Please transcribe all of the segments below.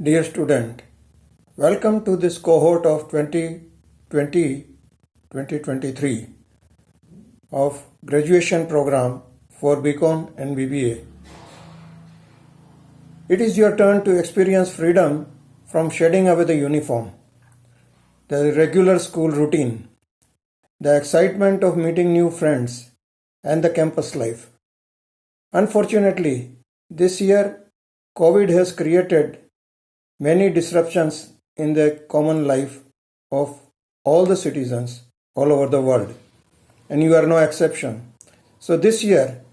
Dear student, welcome to this cohort of 2020-2023 of graduation program for BCom and BBA. It is your turn to experience freedom from shedding away the uniform, the regular school routine, the excitement of meeting new friends, and the campus life. Unfortunately, this year COVID has created many disruptions in the common life of all the citizens all over the world, and you are no exception. So this year,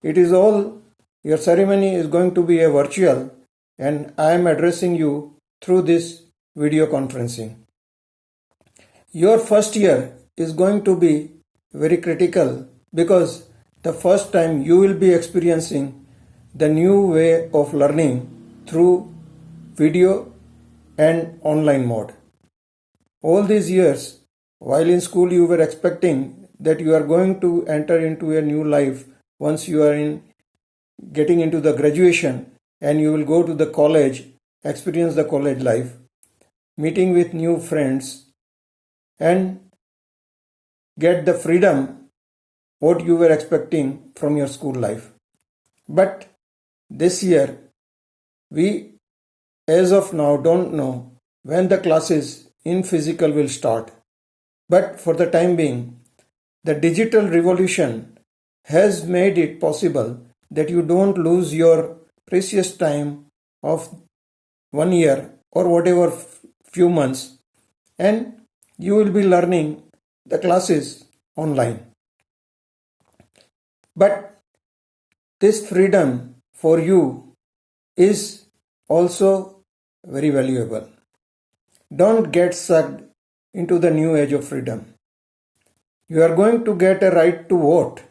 your ceremony is going to be a virtual, and I am addressing you through this video conferencing. Your first year is going to be very critical because the first time you will be experiencing the new way of learning through video and online mode. All these years, while in school you were expecting that you are going to enter into a new life once you are getting into the graduation, and you will go to the college, experience the college life, meeting with new friends, and get the freedom what you were expecting from your school life. But this year, we as of now don't know when the classes in physical will start. But for the time being, the digital revolution has made it possible that you don't lose your precious time of 1 year or whatever few months, and you will be learning the classes online. But this freedom for you is also very valuable. Don't get sucked into the new age of freedom. You are going to get a right to vote.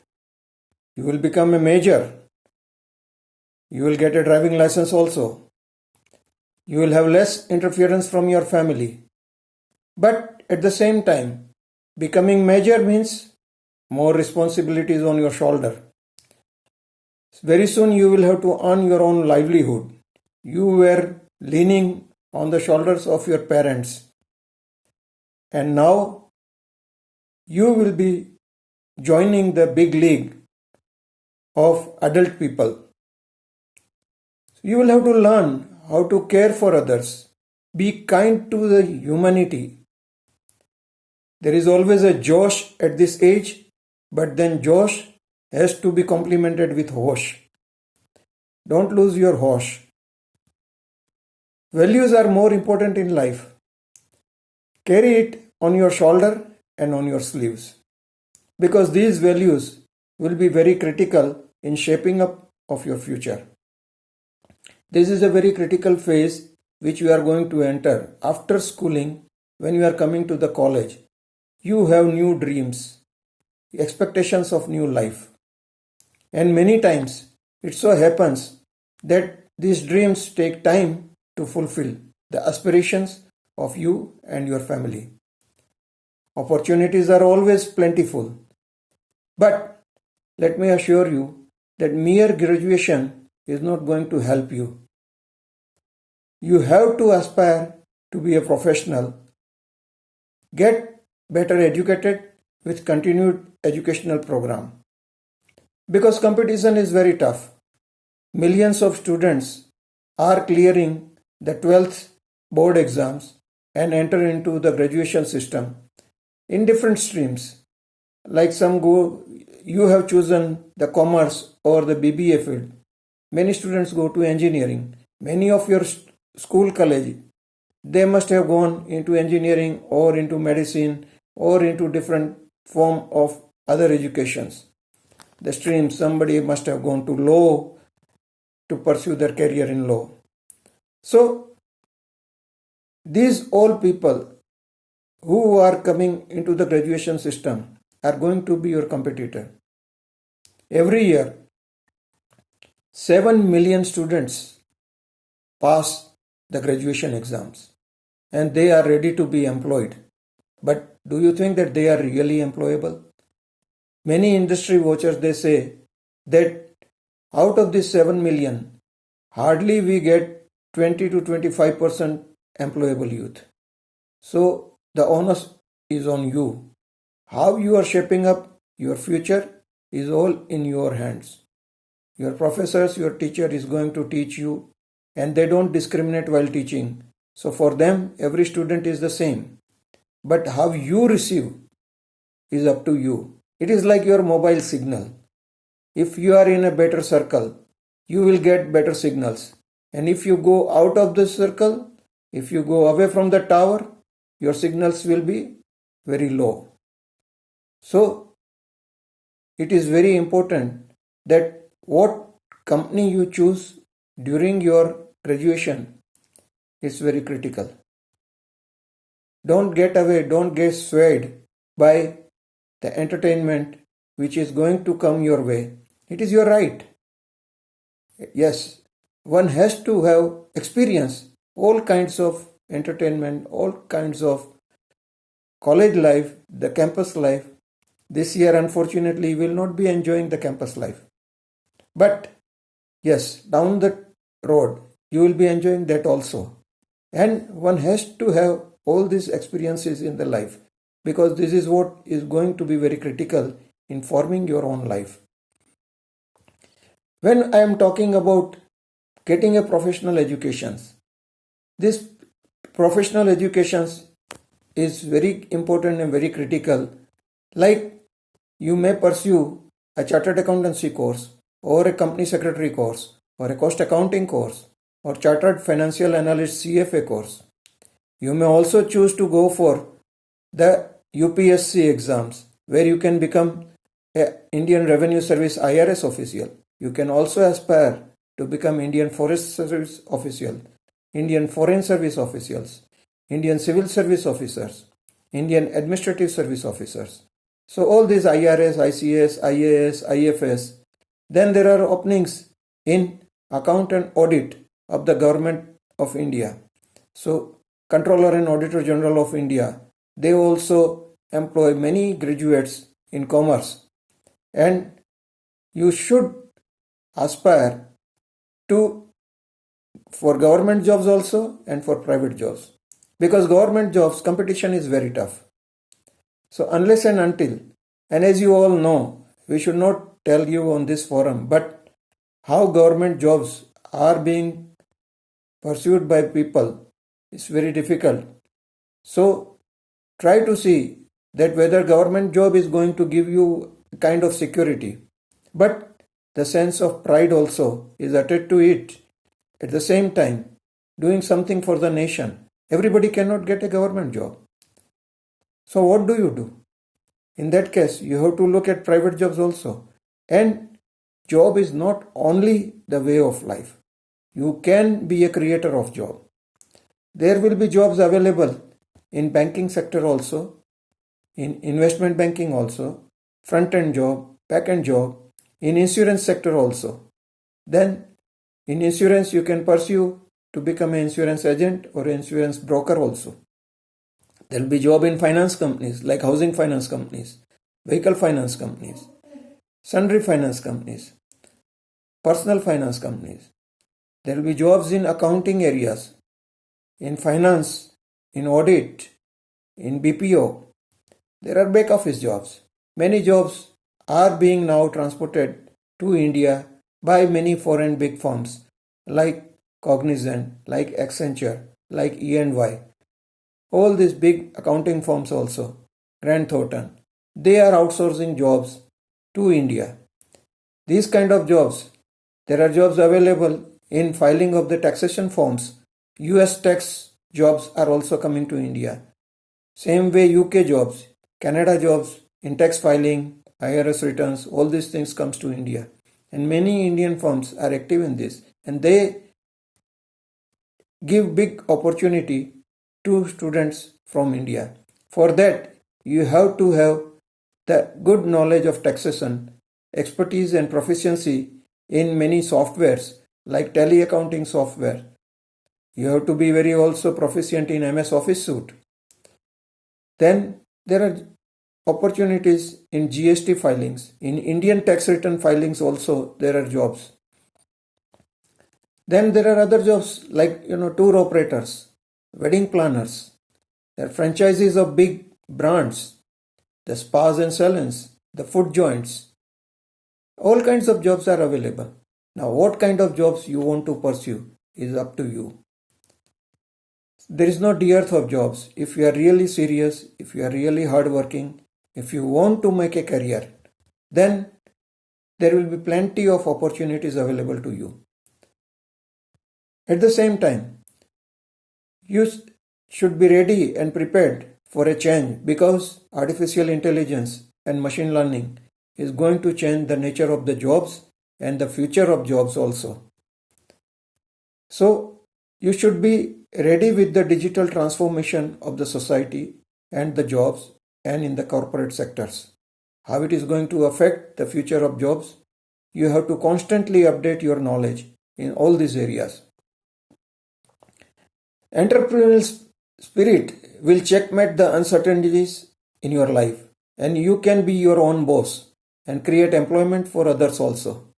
You will become a major. You will get a driving license also. You will have less interference from your family. But at the same time, becoming major means more responsibilities on your shoulder. Very soon you will have to earn your own livelihood. You were leaning on the shoulders of your parents, and now you will be joining the big league of adult people. You will have to learn how to care for others, be kind to the humanity. There is always a Josh at this age, but then Josh has to be complemented with hosh. Don't lose your hosh. Values are more important in life. Carry it on your shoulder and on your sleeves, because these values will be very critical in shaping up of your future. This is a very critical phase which you are going to enter after schooling. When you are coming to the college, you have new dreams, expectations of new life, and many times it so happens that these dreams take time to fulfill the aspirations of you and your family. Opportunities are always plentiful, but let me assure you that mere graduation is not going to help you. You have to aspire to be a professional, get better educated with continued educational program, because competition is very tough. Millions of students are clearing the 12th board exams and enter into the graduation system in different streams. Like you have chosen the commerce or the BBA field. Many students go to engineering. Many of your school college, they must have gone into engineering or into medicine or into different form of other educations. The stream, somebody must have gone to law to pursue their career in law. So these all people who are coming into the graduation system are going to be your competitor. Every year, 7 million students pass the graduation exams and they are ready to be employed. But do you think that they are really employable? Many industry watchers, they say that out of this 7 million, hardly we get 20 to 25% employable youth. So the onus is on you. How you are shaping up your future is all in your hands. Your professors, your teacher is going to teach you, and they don't discriminate while teaching. So for them, every student is the same. But how you receive is up to you. It is like your mobile signal. If you are in a better circle, you will get better signals. And if you go out of the circle, if you go away from the tower, your signals will be very low. So it is very important that what company you choose during your graduation is very critical. Don't get away, don't get swayed by the entertainment which is going to come your way. It is your right. Yes, one has to have experience all kinds of entertainment, all kinds of college life, the campus life. This year, unfortunately, you will not be enjoying the campus life. But yes, down the road, you will be enjoying that also. And one has to have all these experiences in the life, because this is what is going to be very critical in forming your own life. When I am talking about getting a professional education, this professional education is very important and very critical. Like you may pursue a chartered accountancy course, or a company secretary course, or a cost accounting course, or chartered financial analyst CFA course. You may also choose to go for the UPSC exams, where you can become a Indian Revenue Service IRS official. You can also aspire to become Indian Forest Service official, Indian Foreign Service officials, Indian Civil Service officers, Indian Administrative Service officers. So all these IRS, ICS, IAS, IFS. Then there are openings in account and audit of the government of India. So Controller and Auditor General of India, they also employ many graduates in commerce. And you should aspire to for government jobs also and for private jobs. Because government jobs, competition is very tough. So unless and until, and as you all know, we should not tell you on this forum, but how government jobs are being pursued by people is very difficult. So try to see that whether government job is going to give you a kind of security, but the sense of pride also is attached to it. At the same time, doing something for the nation. Everybody cannot get a government job. So what do? In that case, you have to look at private jobs also. And job is not only the way of life. You can be a creator of job. There will be jobs available in banking sector also, in investment banking also, front-end job, back-end job, in insurance sector also. Then in insurance you can pursue to become an insurance agent or insurance broker also. There will be job in finance companies like housing finance companies, vehicle finance companies, sundry finance companies, personal finance companies. There will be jobs in accounting areas, in finance, in audit, in BPO. There are back office jobs. Many jobs are being now transported to India by many foreign big firms like Cognizant, like Accenture, like E&Y. All these big accounting firms also, Grant Thornton, they are outsourcing jobs to India. These kind of jobs, there are jobs available in filing of the taxation forms. US tax jobs are also coming to India. Same way UK jobs, Canada jobs in tax filing, IRS returns, all these things comes to India. And many Indian firms are active in this, and they give big opportunity to students from India. For that, you have to have the good knowledge of taxation, expertise and proficiency in many softwares like tele accounting software. You have to be very also proficient in MS Office suite. Then there are opportunities in GST filings. In Indian tax return filings also there are jobs. Then there are other jobs like tour operators, wedding planners. There are franchises of big brands, the spas and salons, the food joints. All kinds of jobs are available. Now, what kind of jobs you want to pursue is up to you. There is no dearth of jobs. If you are really serious, if you are really hardworking, if you want to make a career, then there will be plenty of opportunities available to you. At the same time, you should be ready and prepared for a change because artificial intelligence and machine learning is going to change the nature of the jobs and the future of jobs also. So, you should be ready with the digital transformation of the society and the jobs and in the corporate sectors. How it is going to affect the future of jobs? You have to constantly update your knowledge in all these areas. Entrepreneurial spirit will checkmate the uncertainties in your life, and you can be your own boss and create employment for others also.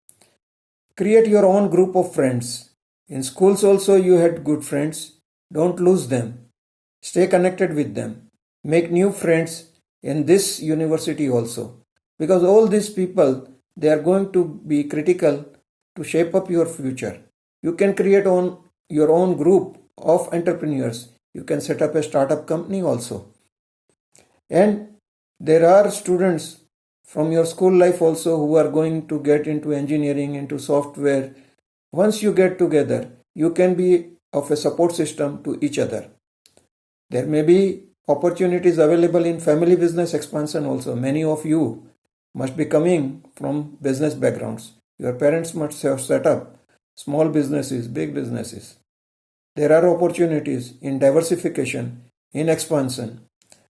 Create your own group of friends. In schools also you had good friends. Don't lose them. Stay connected with them. Make new friends in this university also. Because all these people, they are going to be critical to shape up your future. You can create your own group of entrepreneurs. You can set up a startup company also. And there are students from your school life also who are going to get into engineering, into software. Once you get together, you can be of a support system to each other. There may be opportunities available in family business expansion also. Many of you must be coming from business backgrounds. Your parents must have set up small businesses, big businesses. There are opportunities in diversification, in expansion.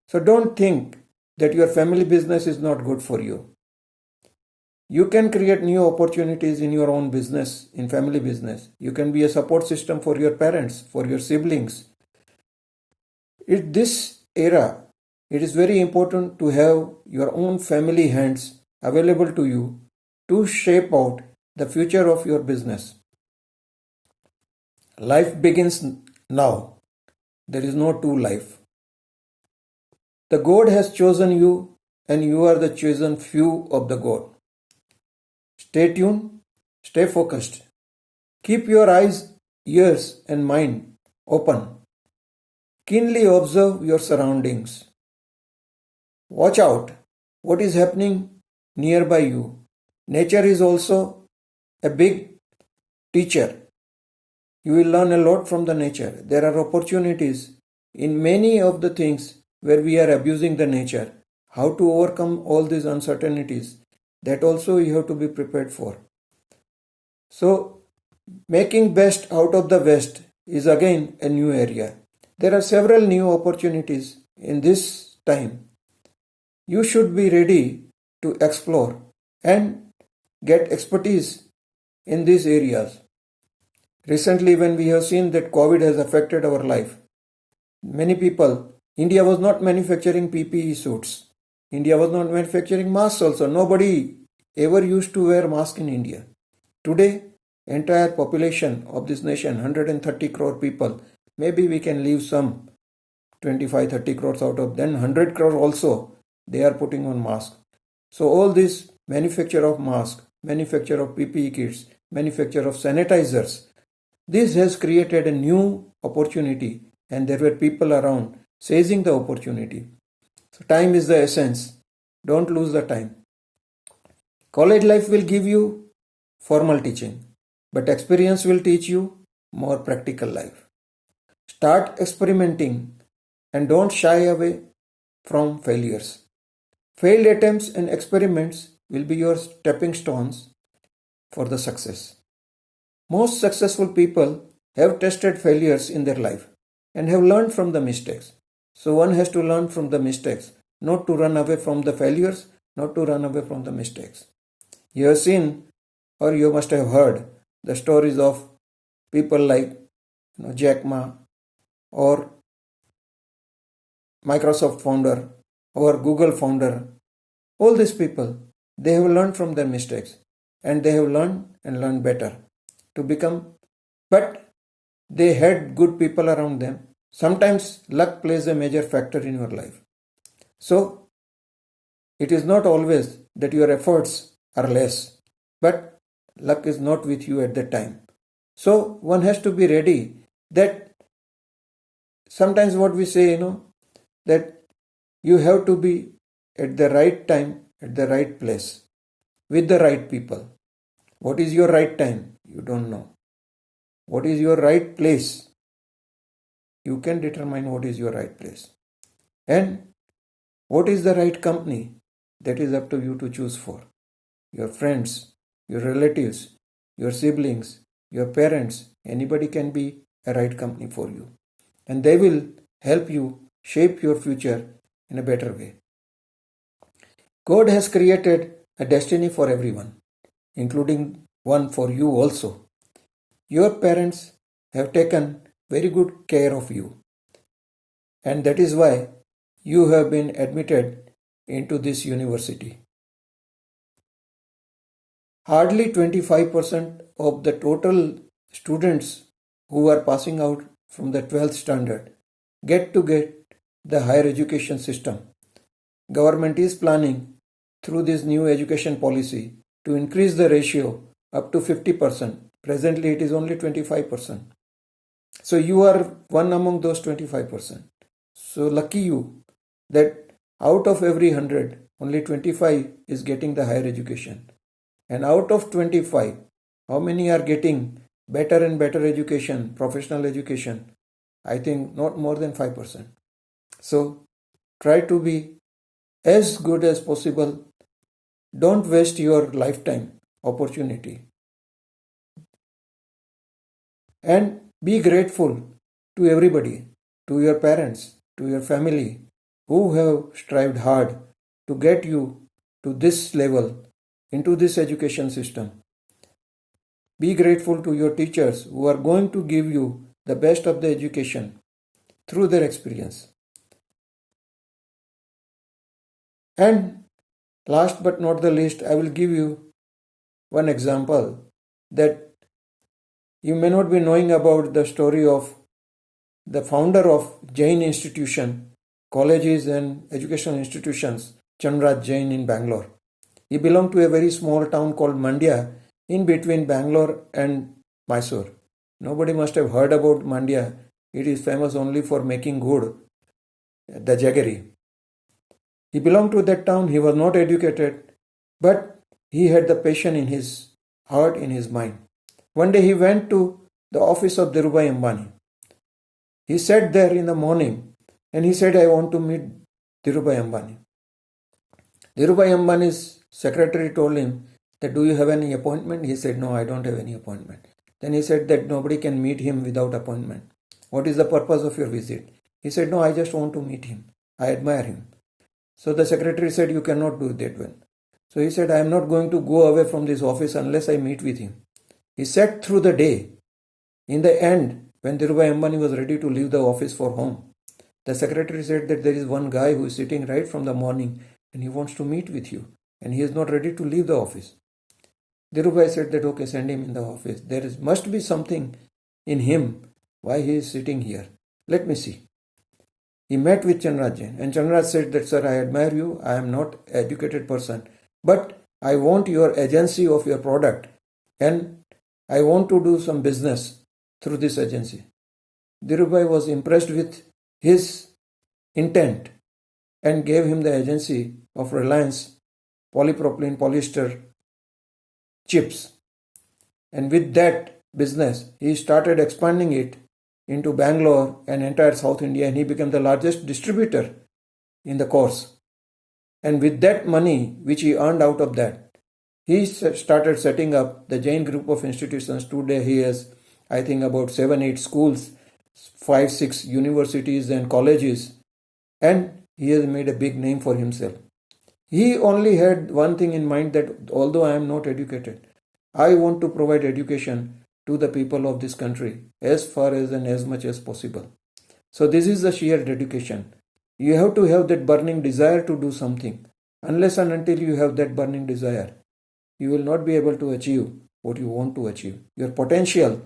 So don't think that your family business is not good for you. You can create new opportunities in your own business, in family business. You can be a support system for your parents, for your siblings. In this era, it is very important to have your own family hands available to you to shape out the future of your business. Life begins now. There is no two life. The God has chosen you and you are the chosen few of the God. Stay tuned, stay focused. Keep your eyes, ears and mind open. Keenly observe your surroundings. Watch out what is happening nearby you. Nature is also a big teacher. You will learn a lot from the nature. There are opportunities in many of the things where we are abusing the nature. How to overcome all these uncertainties, that also you have to be prepared for. So, making best out of the West is again a new area. There are several new opportunities in this time. You should be ready to explore and get expertise in these areas. Recently, when we have seen that COVID has affected our life, many people, India was not manufacturing PPE suits. India was not manufacturing masks also. Nobody ever used to wear mask in India. Today, entire population of this nation, 130 crore people, maybe we can leave some 25-30 crores out of then 100 crore also they are putting on mask. So all this manufacture of mask, manufacture of PPE kits, manufacture of sanitizers, this has created a new opportunity and there were people around seizing the opportunity. So time is the essence. Don't lose the time. College life will give you formal teaching, but experience will teach you more practical life. Start experimenting and don't shy away from failures. Failed attempts and experiments will be your stepping stones for the success. Most successful people have tested failures in their life and have learned from the mistakes. So one has to learn from the mistakes, not to run away from the failures, not to run away from the mistakes. You have seen or you must have heard the stories of people like Jack Ma or Microsoft founder or Google founder. All these people, they have learned from their mistakes and they have learned and learned better to become but they had good people around them. Sometimes luck plays a major factor in your life. So it is not always that your efforts are less, but luck is not with you at that time. So one has to be ready that sometimes what we say, that you have to be at the right time, at the right place, with the right people. What is your right time? You don't know. What is your right place? You can determine what is your right place. And what is the right company? That is up to you to choose for. Your friends, your relatives, your siblings, your parents, anybody can be a right company for you. And they will help you shape your future in a better way. God has created a destiny for everyone, including one for you also. Your parents have taken very good care of you, and that is why you have been admitted into this university. Hardly 25% of the total students who are passing out from the 12th standard get the higher education system. Government is planning through this new education policy to increase the ratio up to 50%. Presently it is only 25%. So you are one among those 25%. So lucky you that out of every 100, only 25 is getting the higher education. And out of 25, how many are getting better and better education, professional education? I think not more than 5%. So try to be as good as possible. Don't waste your lifetime opportunity. And be grateful to everybody, to your parents, to your family who have strived hard to get you to this level, into this education system. Be grateful to your teachers who are going to give you the best of the education through their experience. And last but not the least, I will give you one example that you may not be knowing about the story of the founder of Jain Institution, colleges and educational institutions, Chandraj Jain in Bangalore. He belonged to a very small town called Mandya in between Bangalore and Mysore. Nobody must have heard about Mandya. It is famous only for making good, the jaggery. He belonged to that town. He was not educated, but he had the passion in his heart, in his mind. One day he went to the office of Dhirubhai Ambani. He sat there in the morning and he said, I want to meet Dhirubhai Ambani. Dhirubhai Ambani's secretary told him that, do you have any appointment? He said, no, I don't have any appointment. Then he said that nobody can meet him without appointment. What is the purpose of your visit? He said, no, I just want to meet him. I admire him. So the secretary said, you cannot do that one. So he said, I am not going to go away from this office unless I meet with him. He sat through the day. In the end, when Dhirubhai Ambani was ready to leave the office for home, the secretary said that there is one guy who is sitting right from the morning and he wants to meet with you and he is not ready to leave the office. Dhirubhai said that, okay, send him in the office. Must be something in him why he is sitting here. Let me see. He met with Chandraj Jain and Chandraj said that, sir, I admire you. I am not an educated person, but I want your agency of your product and I want to do some business through this agency. Dhirubhai was impressed with his intent and gave him the agency of Reliance polypropylene polyester chips. And with that business, he started expanding it into Bangalore and entire South India, and he became the largest distributor in the course. And with that money which he earned out of that, he started setting up the Jain group of institutions. Today he has, I think, about 7-8 schools, 5-6 universities and colleges, and he has made a big name for himself. He only had one thing in mind, that although I am not educated, I want to provide education to the people of this country as far as and as much as possible. So this is the sheer dedication. You have to have that burning desire to do something. Unless and until you have that burning desire, you will not be able to achieve what you want to achieve. Your potential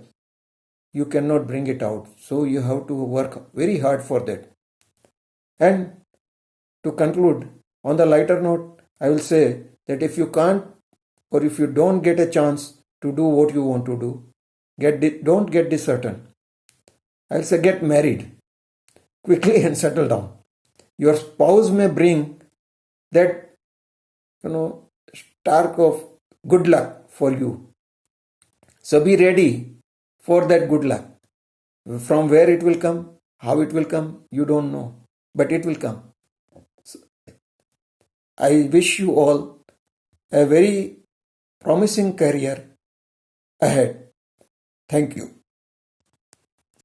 you cannot bring it out. So you have to work very hard for that. And to conclude, on the lighter note, I will say that if you can't or if you don't get a chance to do what you want to do, don't get disheartened. I'll say get married quickly and settle down. Your spouse may bring that, spark of good luck for you. So be ready for that good luck. From where it will come, how it will come, you don't know, but it will come. So I wish you all a very promising career ahead. Thank you.